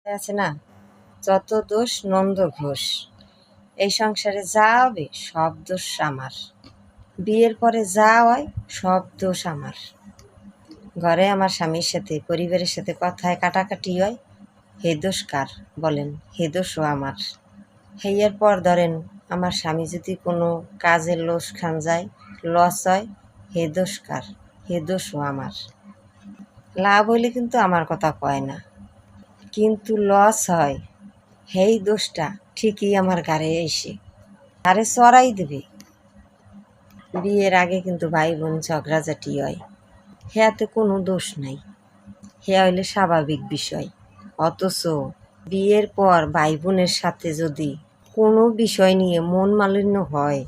আছে না, যত দোষ নন্দ ঘোষ। এই সংসারে যা হবে সব দোষ আমার। বিয়ের পরে যা হয় সব দোষ আমার। ঘরে আমার স্বামীর সাথে পরিবারের সাথে কথায় কাটাকাটি হয়, হে দোষ কার বলেন? হে দোষও আমার। হেয়ার পর ধরেন আমার স্বামী যদি কোনো কাজের লোকসান যায়, লস হয়, হে দোষ কার? হে দোষও আমার। লাভ হইলে কিন্তু আমার কথা কয় না, কিন্তু লস হয়, হেই দোষটা ঠিকই আমার ঘাড়ে এসে ঘাড়ে চড়াই দেবে। বিয়ের আগে কিন্তু ভাই বোন ঝগড়াঝাটি হয়, হেয়াতে কোনো দোষ নাই, হেয়া হইলে স্বাভাবিক বিষয়। অথচ বিয়ের পর ভাই বোনের সাথে যদি কোনো বিষয় নিয়ে মন মালিন্য হয়,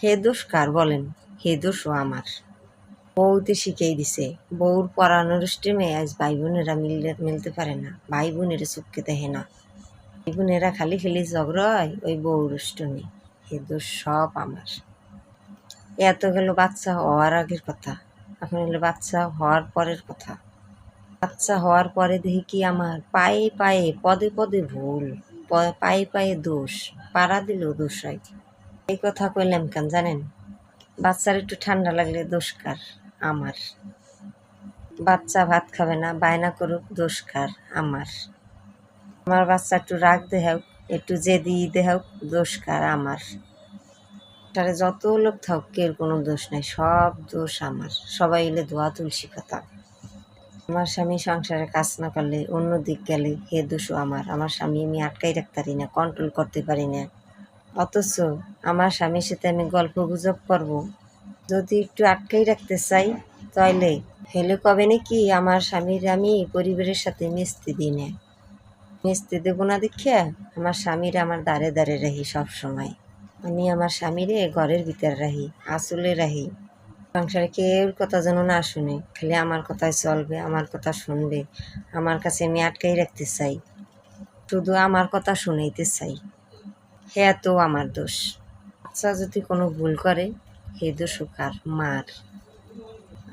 হে দোষ কার বলেন? হে দোষও আমার। বউতে শিখেই দিছে, বউর পরানোর স্টেমে আজ ভাই বোনেরা মিলতে পারে না, ভাই বোনের চোখকে দেখে না, ভাই বোনেরা খালি খালি ঝগড়া হয় ওই বউর স্টেমে। হে দোষ সব আমার। এত গেল বাচ্চা হওয়ার আগের কথা, এখন হলো বাচ্চা হওয়ার পরের কথা। বাচ্চা হওয়ার পরে দেখি কি আমার পায়ে পায়ে পদে পদে ভুল, পায়ে পায়ে দোষ, পাড়া দিলেও দোষ হয়। এই কথা কইলাম কেন জানেন? বাচ্চার একটু ঠান্ডা লাগলে দোষ কার? আমার। বাচ্চা ভাত খাবে না, বায়না করুক, দোষ কার? আমার। আমার বাচ্চা একটু রাগ দেখাক, একটু জেদি দেখাক, দোষ কার? আমার। সংসারে যত লোক থাকুক কেউ কোনো দোষ নাই, সব দোষ আমার। সবাই এলে ধোয়া তুলসী পাতা। আমার স্বামী সংসারে কাজ না করলে, অন্য দিক গেলে, হে দোষও আমার। আমার স্বামী আমি আটকাই রাখতে পারি না, কন্ট্রোল করতে পারি না। অথচ আমার স্বামীর সাথে আমি গল্প গুজব করবো, যদি একটু আটকাই রাখতে চাই, তাইলে হেলে কবে নাকি আমার স্বামীর আমি পরিবারের সাথে মিশতে দিই না। মিশতে দেবো না দেখিয়া আমার স্বামীর আমার দাঁড়ে দাঁড়ে রাখি সব সময়। আমি আমার স্বামীরে ঘরের ভিতরে রাখি, আঁচলে রাখি। সংসারে কেউর কথা যেন না শুনে, খালি আমার কথাই চলবে, আমার কথা শুনবে, আমার কাছে আমি আটকাই রাখতে চাই, শুধু আমার কথা শুনাইতে চাই। হ্যাঁ, তো আমার দোষ। বাচ্চা যদি কোনো ভুল করে, হে দোষ কার? মার।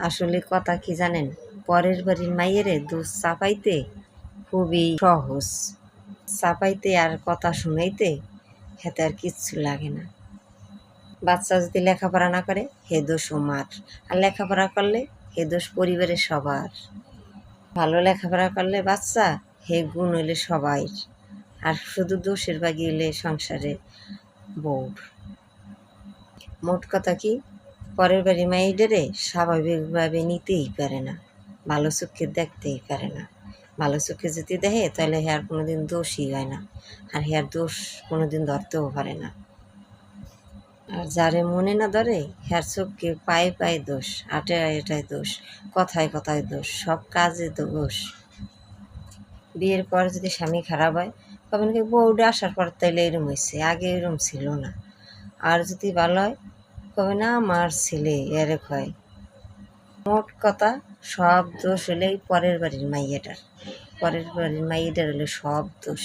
আসলে কথা কি জানেন, পরের বাড়ির মাইয়েরে দোষ চাপাইতে খুবই সহজ, চাপাইতে আর কথা শুনাইতে হেতে আর কিচ্ছু লাগে না। বাচ্চা যদি লেখাপড়া না করে, হে দোষ মার। আর লেখাপড়া করলে হে দোষ পরিবারের সবার। ভালো লেখাপড়া করলে বাচ্চা, হে গুণ হইলে সবাই। আর শুধু দোষের বাগি হইলে সংসারে বউর। মোট কথা কি, পরের বাড়ি মাইডেরে স্বাভাবিকভাবে নিতেই পারে না, ভালো চোখে দেখতেই পারে না। ভালো চোখে যদি দেখে তাহলে হেয়ার কোনোদিন দোষই হয় না, আর হেয়ার দোষ কোনোদিন ধরতেও পারে না। আর যারে মনে না ধরে, হেয়ার চোখকে পায়ে পায়ে দোষ, আটায় আটায় দোষ, কথায় কথায় দোষ, সব কাজে দোষ। বিয়ের পর যদি স্বামী খারাপ হয়, তখন কি বউটা আসার পর তাইলে এরম হয়েছে, আগে এরম ছিল না। আর যদি ভালো হয়, কবে না আমার ছেলে এরেক হয়। মোট কথা, সব দোষ হলেই পরের বাড়ির মাইয়াটার, পরের বাড়ির মাইয়াটার হলে সব দোষ।